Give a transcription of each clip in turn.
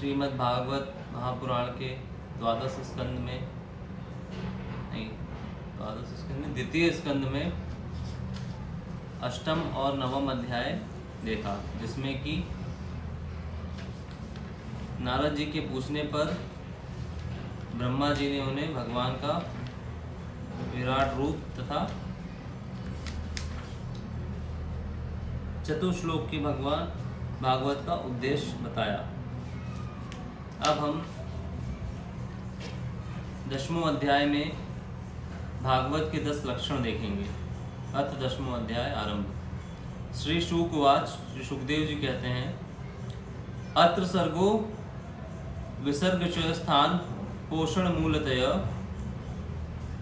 श्रीमद् भागवत महापुराण के द्वादश स्कंद में द्वितीय स्कंद में अष्टम और नवम अध्याय देखा, जिसमें कि नारद जी के पूछने पर ब्रह्मा जी ने उन्हें भगवान का विराट रूप तथा चतुश्लोक की भागवत का उद्देश्य बताया। अब हम 10वें अध्याय में भागवत के 10 लक्षण देखेंगे। अथ 10वां अध्याय आरंभ। श्री शुक उवाच, श्री सुखदेव जी कहते हैं, अत्र सर्गो विसर्ग च स्थान पोषण मूलतय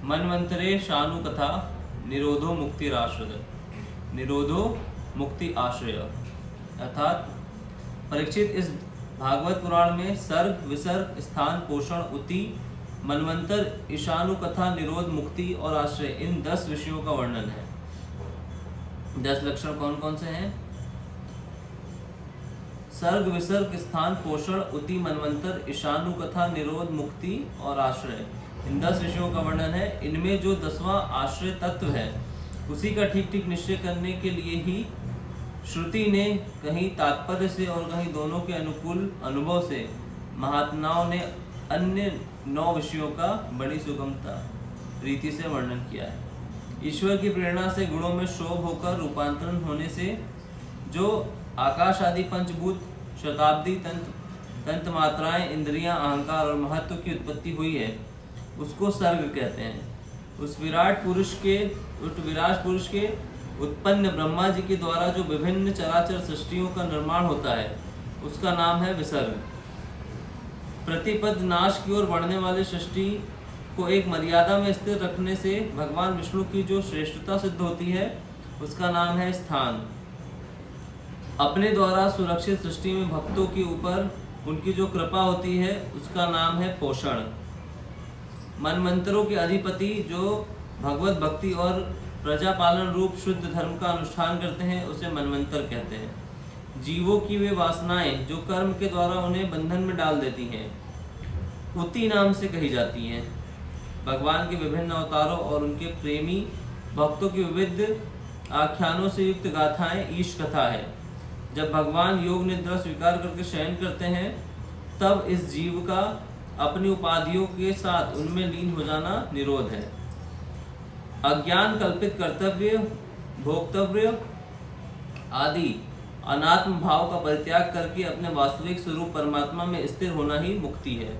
मन्वंतरे शानु कथा निरोधो मुक्ति आश्रय। अर्थात परीक्षित, इस भागवत पुराण में सर्ग, विसर्ग, स्थान, पोषण, उति, मनवंतर, ईशानु कथा, निरोध, मुक्ति और आश्रय, इन 10 विषयों का वर्णन है। 10 लक्षण कौन कौन से हैं? सर्ग, विसर्ग, स्थान, पोषण, उति, मनवंतर, ईशानु कथा, निरोध, मुक्ति और आश्रय, इन 10 विषयों का वर्णन है। इनमें जो 10वां आश्रय तत्व है, उसी का ठीक ठीक निश्चय करने के लिए ही श्रुति ने कहीं तात्पर्य से और कहीं दोनों के अनुकूल अनुभव से महात्माओं ने अन्य 9 विषयों का बड़ी सुगमता रीति से वर्णन किया है। ईश्वर की प्रेरणा से गुणों में शोभ होकर रूपांतरण होने से जो आकाश आदि पंचभूत, शताब्दी, तंत्र मात्राएं, इंद्रियां, अहंकार और महत्व की उत्पत्ति हुई है, उसको सर्ग कहते हैं। उस विराट पुरुष के उत्पन्न ब्रह्मा जी के द्वारा जो विभिन्न चराचर सृष्टियों का निर्माण होता है, उसका नाम है विसर्ग। प्रतिपद नाश की ओर बढ़ने वाली सृष्टि को एक मर्यादा में स्थिर रखने से भगवान विष्णु की जो श्रेष्ठता सिद्ध होती है, उसका नाम है स्थान। अपने द्वारा सुरक्षित सृष्टि में भक्तों के ऊपर उनकी जो कृपा होती है, उसका नाम है पोषण। मनमंत्रों के अधिपति जो भगवत भक्ति और प्रजा पालन रूप शुद्ध धर्म का अनुष्ठान करते हैं, उसे मनमंत्र कहते हैं। जीवों की वे वासनाएं जो कर्म के द्वारा उन्हें बंधन में डाल देती हैं, उति नाम से कही जाती हैं। भगवान के विभिन्न अवतारों और उनके प्रेमी भक्तों की विविध आख्यानों से युक्त गाथाएं ईश कथा है। जब भगवान योग निद्रा स्वीकार करके शयन करते हैं, तब इस जीव का अपनी उपाधियों के साथ उनमें लीन हो जाना निरोध है। अज्ञान कल्पित कर्तव्य, भोक्तव्य आदि अनात्म भाव का परित्याग करके अपने वास्तविक स्वरूप परमात्मा में स्थिर होना ही मुक्ति है।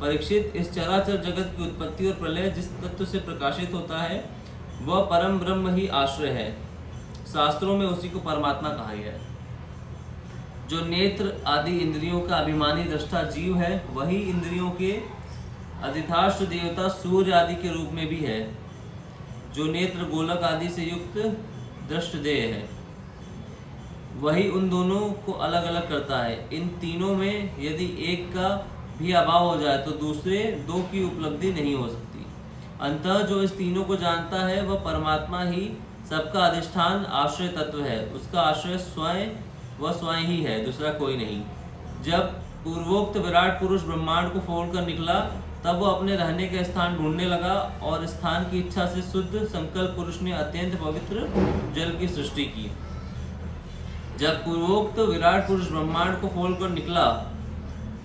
परीक्षित, इस चराचर जगत की उत्पत्ति और प्रलय जिस तत्व से प्रकाशित होता है, वह परम ब्रह्म ही आश्रय है। शास्त्रों में उसी को परमात्मा कहा गया है। जो नेत्र आदि इंद्रियों का अभिमानी दृष्टा जीव है, वही इंद्रियों के अधिष्ठात्र देवता सूर्य आदि के रूप में भी है। जो नेत्र गोलक आदि से युक्त दृष्टदेह है, वही उन दोनों को अलग अलग करता है। इन तीनों में यदि एक का भी अभाव हो जाए तो दूसरे 2 की उपलब्धि नहीं हो सकती। अंततः जो इस तीनों को जानता है, वह परमात्मा ही सबका अधिष्ठान आश्रय तत्व है। उसका आश्रय स्वयं ही है, दूसरा कोई नहीं। जब पूर्वोक्त विराट पुरुष ब्रह्मांड को फोड़कर निकला, तब वो अपने रहने का स्थान ढूंढने लगा और स्थान की इच्छा से शुद्ध संकल्प पुरुष ने अत्यंत पवित्र जल की सृष्टि की। जब पूर्वोक्त विराट पुरुष ब्रह्मांड को फोड़कर निकला,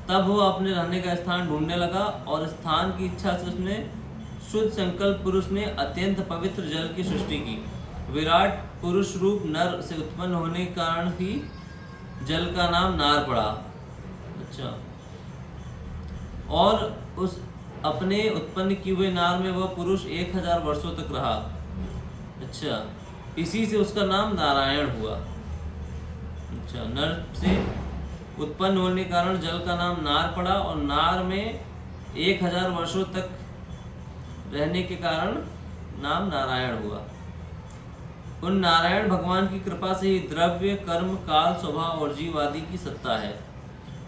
तब वो अपने रहने का स्थान ढूंढने लगा और स्थान की इच्छा से उसने शुद्ध संकल्प पुरुष ने अत्यंत पवित्र जल की सृष्टि की। विराट पुरुष रूप नर से उत्पन्न होने के कारण ही जल का नाम नार पड़ा। अच्छा, और उस अपने उत्पन्न किए हुए नार में वह पुरुष 1000 वर्षों तक रहा। अच्छा, इसी से उसका नाम नारायण हुआ। अच्छा, नर से उत्पन्न होने के कारण जल का नाम नार पड़ा और नार में 1000 वर्षों तक रहने के कारण नाम नारायण हुआ। उन नारायण भगवान की कृपा से ही द्रव्य, कर्म, काल, स्वभाव और जीव आदि की सत्ता है।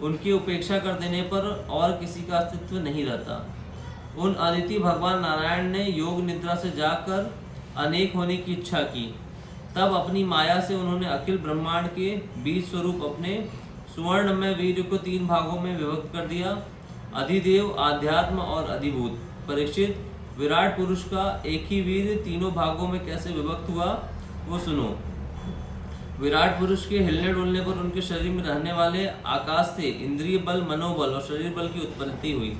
उनकी उपेक्षा कर देने पर और किसी का अस्तित्व नहीं रहता। उन अदिति भगवान नारायण ने योग निद्रा से जाकर अनेक होने की इच्छा की। तब अपनी माया से उन्होंने अखिल ब्रह्मांड के बीज स्वरूप अपने सुवर्ण में वीर्य को 3 भागों में विभक्त कर दिया, अधिदेव, आध्यात्म और अधिभूत। परीक्षित, विराट पुरुष का एक ही वीर्य तीनों भागों में कैसे विभक्त हुआ वो सुनो। विराट पुरुष के हिलने डुलने पर उनके शरीर में रहने वाले आकाश से इंद्रिय बल, मनोबल और शरीर बल की उत्पत्ति हुई।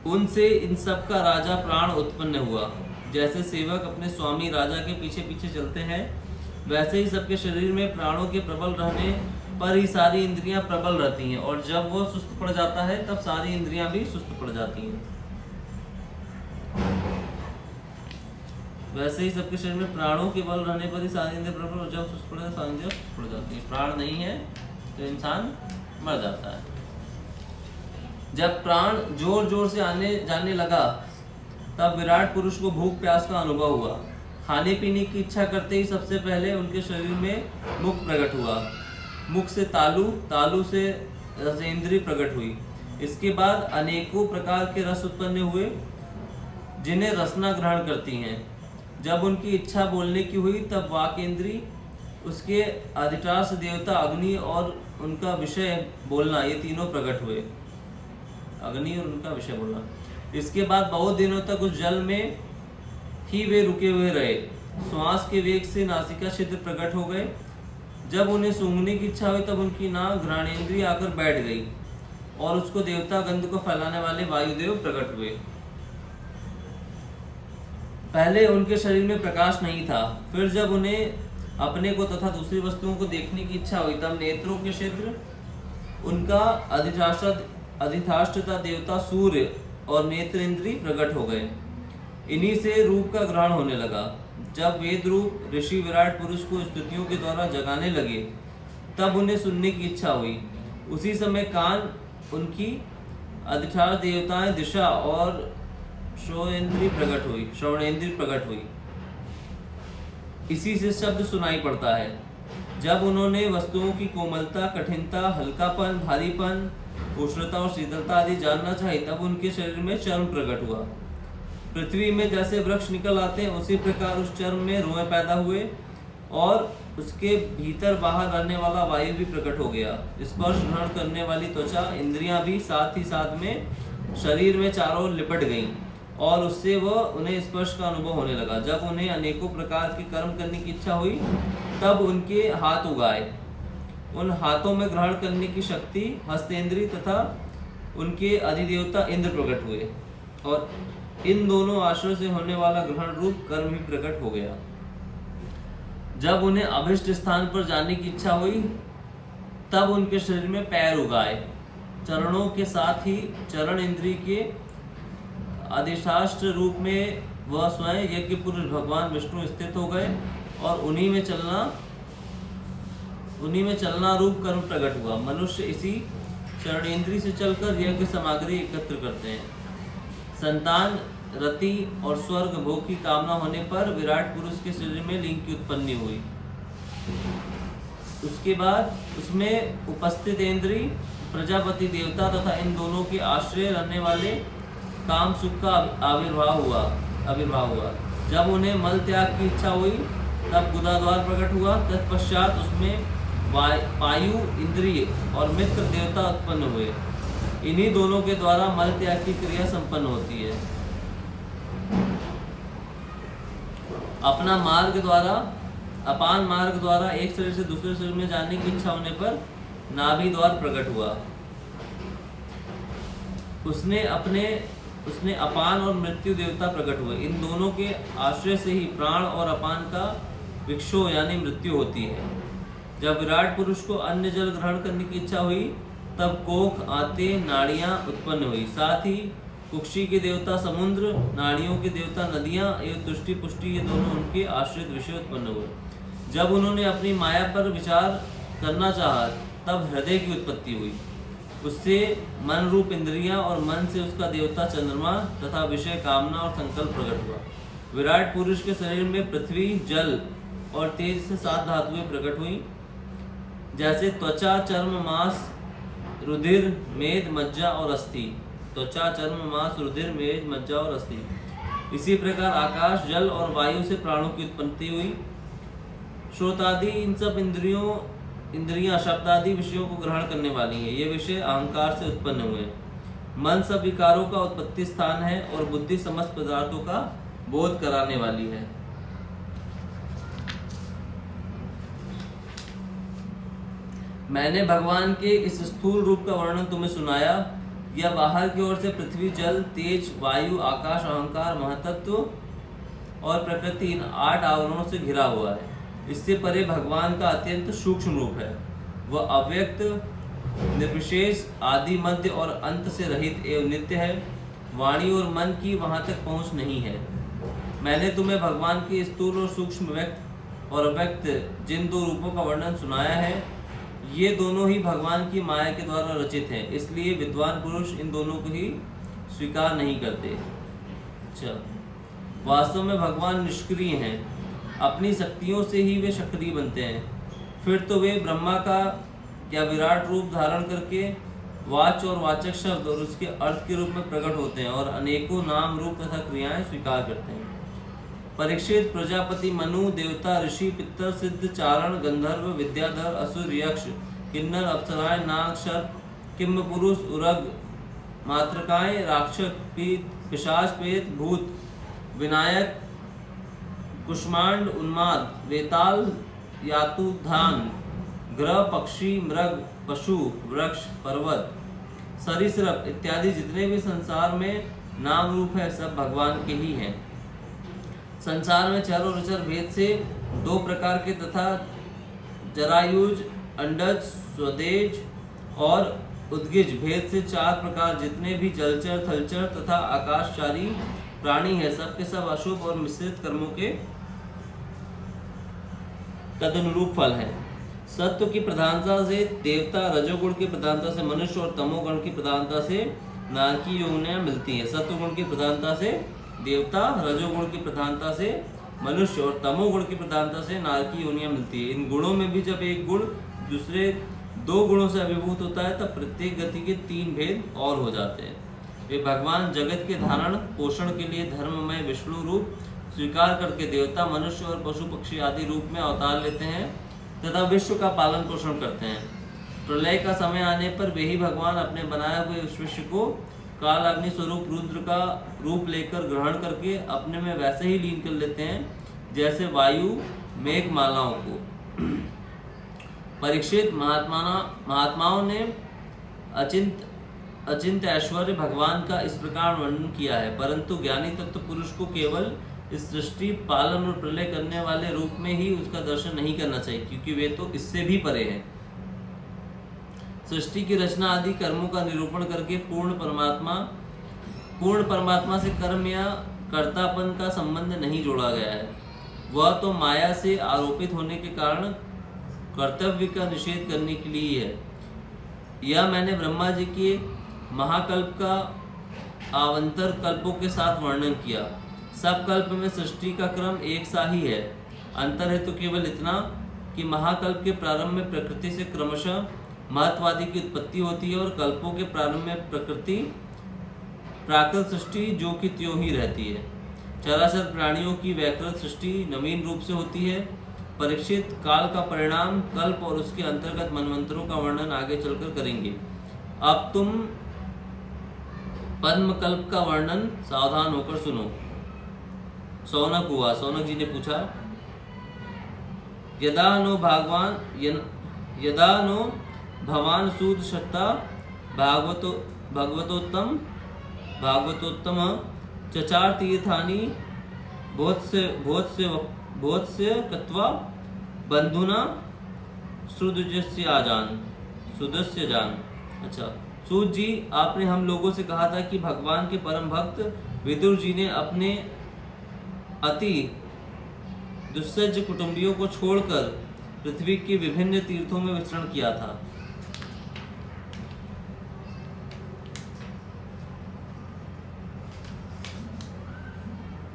उनसे इन सब का राजा प्राण उत्पन्न हुआ। जैसे सेवक अपने स्वामी राजा के पीछे पीछे चलते हैं, वैसे ही सबके शरीर में प्राणों के प्रबल रहने पर ही सारी इंद्रियां प्रबल रहती हैं, और जब वो सुस्त पड़ जाता है तब सारी इंद्रियां भी सुस्त पड़ जाती हैं। वैसे ही सबके शरीर में प्राणों के बल रहने पर ही सारी इंद्रियां प्रबल, और जब सुस्त पड़ जाए सारी इंद्रियां सुस्त पड़ जाती हैं। प्राण नहीं है तो इंसान मर जाता है। जब प्राण जोर जोर से आने जाने लगा तब विराट पुरुष को भूख प्यास का अनुभव हुआ। खाने पीने की इच्छा करते ही सबसे पहले उनके शरीर में मुख प्रकट हुआ। मुख से तालु, तालु से रसेंद्रिय प्रकट हुई। इसके बाद अनेकों प्रकार के रस उत्पन्न हुए जिन्हें रसना ग्रहण करती हैं। जब उनकी इच्छा बोलने की हुई तब वाकेंद्री, उसके अधिष्ठान देवता अग्नि और उनका विषय बोलना, ये तीनों प्रकट हुए। अग्नि और उनका विषय बोलना। इसके बाद बहुत दिनों तक उस जल में ही वे रुके हुए रहे। श्वास के वेग से नासिका छिद्र प्रकट हो गए। जब उन्हें सूंघने की इच्छा हुई तब उनकी नाक घ्राणेंद्रिय आकर बैठ गई और उसको देवता गंध को फैलाने वाले वायुदेव प्रकट हुए। पहले उनके शरीर में प्रकाश नहीं था, फिर जब उन्हें अपने को तथा दूसरी वस्तुओं को देखने की इच्छा हुई तब नेत्रों के क्षेत्र उनका अधिष्ठाता देवता सूर्य और नेत्रेंद्री प्रकट हो गए। इन्हीं से रूप का ग्रहण होने लगा। जब वेद रूप ऋषि विराट पुरुष को स्तुतियों के द्वारा जगाने लगे तब उन्हें सुनने की इच्छा हुई। उसी समय कान उनकी अधिष्ठान देवताएं दिशा और श्रवणेंद्रिय प्रकट हुई। इसी से शब्द सुनाई पड़ता है। जब उन्होंने वस्तुओं की कोमलता, कठिनता, हल्कापन, भारीपन, उष्णता और शीतलता आदि जानना चाहिए तब उनके शरीर में चर्म प्रकट हुआ। पृथ्वी में जैसे वृक्ष निकल आते हैं उसी प्रकार उस चर्म में रोए पैदा हुए और उसके भीतर बाहर रहने वाला वायु भी प्रकट हो गया। स्पर्श ग्रहण करने वाली त्वचा, इंद्रियां भी साथ ही साथ में शरीर में चारों ओर लिपट गईं और उससे वह उन्हें स्पर्श का अनुभव होने लगा। जब उन्हें अनेकों प्रकार के कर्म करने की इच्छा हुई तब उनके हाथ उगाए। उन हाथों में ग्रहण करने की शक्ति हस्तेंद्री तथा उनके अधिदेवता इंद्र प्रकट हुए और इन दोनों आश्रय से होने वाला ग्रहण रूप कर्म ही प्रकट हो गया। जब उन्हें अभिष्ट स्थान पर जाने की इच्छा हुई तब उनके शरीर में पैर उगाए। चरणों के साथ ही चरण इंद्री के अधिष्ठात्र रूप में वह स्वयं यज्ञ पुरुष भगवान विष्णु स्थित हो गए और उन्हीं में चलना रूप कर्म प्रकट हुआ। मनुष्य इसी चरणेंद्री से चलकर यज्ञ सामग्री एकत्र करते हैं। संतान, रति और स्वर्ग भोग की कामना होने पर विराट पुरुष के शरीर में लिंग की उत्पत्ति हुई। उसके बाद उसमें उपस्थित इंद्री, प्रजापति देवता तथा इन दोनों के आश्रय रहने वाले काम सुख का आविर्भाव हुआ। जब उन्हें मल त्याग की इच्छा हुई तब गुदाद्वार प्रकट हुआ। तत्पश्चात उसमें वायु इंद्रिय और मित्र देवता उत्पन्न हुए। इन्हीं दोनों के द्वारा मल त्याग की क्रिया संपन्न होती है। अपान मार्ग द्वारा एक शरीर से दूसरे शरीर में जाने की इच्छा होने पर नाभि द्वार प्रकट हुआ। उसने अपान और मृत्यु देवता प्रकट हुए। इन दोनों के आश्रय से ही प्राण और अपान का विक्षोभ यानी मृत्यु होती है। जब विराट पुरुष को अन्न जल ग्रहण करने की इच्छा हुई तब कोख, आते, नाड़ियां उत्पन्न हुई। साथ ही कुक्षी के देवता समुद्र, नाड़ियों के देवता नदियां एवं तुष्टि पुष्टि ये दोनों उनके आश्रित विषय उत्पन्न हुए। जब उन्होंने अपनी माया पर विचार करना चाहा तब हृदय की उत्पत्ति हुई। उससे मन रूप इंद्रियां और मन से उसका देवता चंद्रमा तथा विषय कामना और संकल्प प्रकट हुआ। विराट पुरुष के शरीर में पृथ्वी, जल और तेज से 7 धातुएं प्रकट हुई, जैसे त्वचा, चर्म, मांस, रुधिर, मेद, मज्जा और अस्थि। त्वचा, चर्म, मांस, रुधिर, मेद, मज्जा और अस्थि। इसी प्रकार आकाश, जल और वायु से प्राणों की उत्पत्ति हुई। श्रोतादि इन सब इंद्रियों इंद्रियां शब्द आदि विषयों को ग्रहण करने वाली हैं। ये विषय अहंकार से उत्पन्न हुए। मन सब विकारों का उत्पत्ति स्थान है और बुद्धि समस्त पदार्थों का बोध कराने वाली है। मैंने भगवान के इस स्थूल रूप का वर्णन तुम्हें सुनाया। यह बाहर की ओर से पृथ्वी, जल, तेज, वायु, आकाश, अहंकार, महतत्व और प्रकृति इन 8 आवरणों से घिरा हुआ है। इससे परे भगवान का अत्यंत सूक्ष्म रूप है। वह अव्यक्त, निर्विशेष, आदि, मध्य और अंत से रहित एवं नित्य है। वाणी और मन की वहां तक पहुंच नहीं है। मैंने तुम्हें भगवान के स्थूल और सूक्ष्म, व्यक्त और अव्यक्त जिन 2 रूपों का वर्णन सुनाया है, ये दोनों ही भगवान की माया के द्वारा रचित हैं। इसलिए विद्वान पुरुष इन दोनों को ही स्वीकार नहीं करते। वास्तव में भगवान निष्क्रिय हैं। अपनी शक्तियों से ही वे सक्रिय बनते हैं। फिर तो वे ब्रह्मा का या विराट रूप धारण करके वाच और वाचक शब्द और उसके अर्थ के रूप में प्रकट होते हैं और अनेकों नाम, रूप तथा क्रियाएं स्वीकार करते हैं। परीक्षित, प्रजापति, मनु, देवता, ऋषि, पितर, सिद्ध, चारण, गंधर्व, विद्याधर, असुर, यक्ष, किन्नर, अप्सराएं, नाग, सर्प, किम्ब पुरुष, उरग, मातृकाएं, राक्षस, पिशाच, प्रेत, भूत, विनायक, कुष्मांड, उन्माद, वेताल, यातुधान, ग्रह, पक्षी, मृग, पशु, वृक्ष, पर्वत, सरीसृप इत्यादि जितने भी संसार में नाम रूप है, सब भगवान के ही हैं। संसार में चर और अचर भेद से 2 प्रकार के तथा जरायुज, अंडज, स्वदेज और उद्गिज भेद से 4 प्रकार जितने भी जलचर, थलचर तथा आकाशचारी प्राणी है, सब के सब अशुभ और मिश्रित कर्मों के तदनुरूप फल है। सत्व की प्रधानता से देवता, रजोगुण की प्रधानता से मनुष्य और तमोगुण की प्रधानता से नारकी योनियां मिलती हैं। सत्वगुण की प्रधानता से देवता, रजोगुण की प्रधानता से मनुष्य और तमोगुण की प्रधानता से नारकी योनियां मिलती है। इन गुणों में भी जब एक गुण दूसरे 2 गुणों से अभिभूत होता है, तब प्रत्येक गति के 3 भेद और हो जाते हैं। वे भगवान जगत के धारण पोषण के लिए धर्ममय विष्णु रूप स्वीकार करके देवता, मनुष्य और पशु पक्षी आदि रूप में अवतार लेते हैं तथा विश्व का पालन पोषण करते हैं। प्रलय का समय आने पर वे ही भगवान अपने बनाए हुए उस विश्व को काल अग्नि स्वरूप रुद्र का रूप लेकर ग्रहण करके अपने में वैसे ही लीन कर लेते हैं जैसे वायु मेघमालाओं को। परीक्षित, महात्माओं ने अचिंत ऐश्वर्य भगवान का इस प्रकार वर्णन किया है, परंतु ज्ञानी तत्व पुरुष को केवल इस सृष्टि, पालन और प्रलय करने वाले रूप में ही उसका दर्शन नहीं करना चाहिए, क्योंकि वे तो इससे भी परे हैं। सृष्टि की रचना आदि कर्मों का निरूपण करके पूर्ण परमात्मा से कर्म या कर्तापन का संबंध नहीं जोड़ा गया है। वह तो माया से आरोपित होने के कारण कर्तव्य का निषेध करने के लिए है। यह मैंने ब्रह्मा जी के महाकल्प का आवंतर कल्पों के साथ वर्णन किया। सब कल्प में सृष्टि का क्रम एक सा ही है। अंतर है तो केवल इतना कि महाकल्प के प्रारंभ में प्रकृति से क्रमशः महत्वादि की उत्पत्ति होती है और कल्पों के प्रारंभ में प्राकृत सृष्टि जो कि त्यों ही रहती है। चराचर प्राणियों की वैकृत सृष्टि नवीन रूप से होती है। परीक्षित, काल का परिणाम कल्प और उसके अंतर्गत मनवंतरों का वर्णन आगे चलकर करेंगे। अब तुम पद्म कल्प का वर्णन सावधान होकर सुनो। सौनक हुआ, सौनक जी ने पूछा, यदा नो भवान सूद सत्ता भागवतोत्तम चचार तीर्थानि बोधस्य कत्वा बंधुना सुदस्य जान। अच्छा, सूद जी, आपने हम लोगों से कहा था कि भगवान के परम भक्त विदुर जी ने अपने अति दुस्सज्ज कुटुंबियों को छोड़कर पृथ्वी के विभिन्न तीर्थों में विचरण किया था।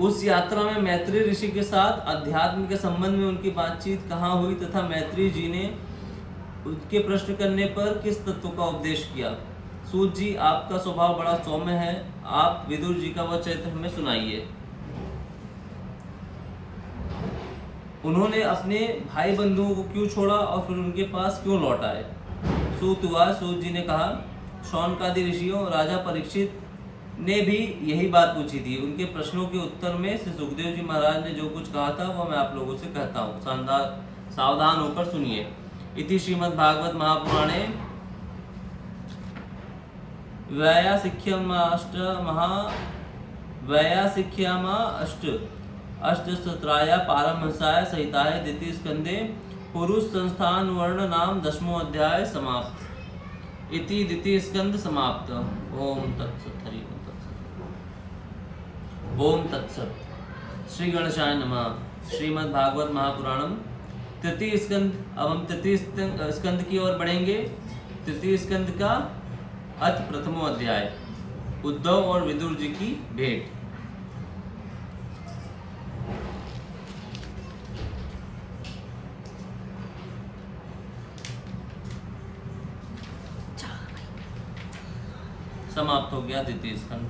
उस यात्रा में मैत्री ऋषि के साथ अध्यात्म के संबंध में उनकी बातचीत कहाँ हुई तथा मैत्री जी ने उनके प्रश्न करने पर किस तत्व का उपदेश किया। सूत जी, आपका स्वभाव बड़ा सौम्य है, आप विदुर जी का वह चरित्र हमें सुनाइए। उन्होंने अपने भाई बंधुओं को क्यों छोड़ा और फिर उनके पास क्यों लौट आए। सूत हुआ, सूत जी ने कहा, शौनकादि ऋषियों राजा परीक्षित ने भी यही बात पूछी थी। उनके प्रश्नों के उत्तर में श्री सुखदेव जी महाराज ने जो कुछ कहा था वह मैं आप लोगों से कहता हूँ, सावधान होकर सुनिए। इति श्रीमद् भागवत महापुराणे अष्टसत्राया पारमहंसाय सहिताय द्वितीय स्कंदे पुरुष संस्थान वर्ण नाम 10वां अध्याय समाप्त। इति द्वितीय स्कंद समाप्त। ओम तत्सत। हरि ओम तत्सत। ओम तत्सत। श्री गणेशाय नमः। श्रीमद् भागवत महापुराणम तृतीय स्कंद। अब हम तृतीय स्कंद की ओर बढ़ेंगे। तृतीय स्कंद का अथ प्रथमो अध्याय, उद्धव और विदुर जी की भेंट। समाप्त हो गया द्वितीय स्कंद।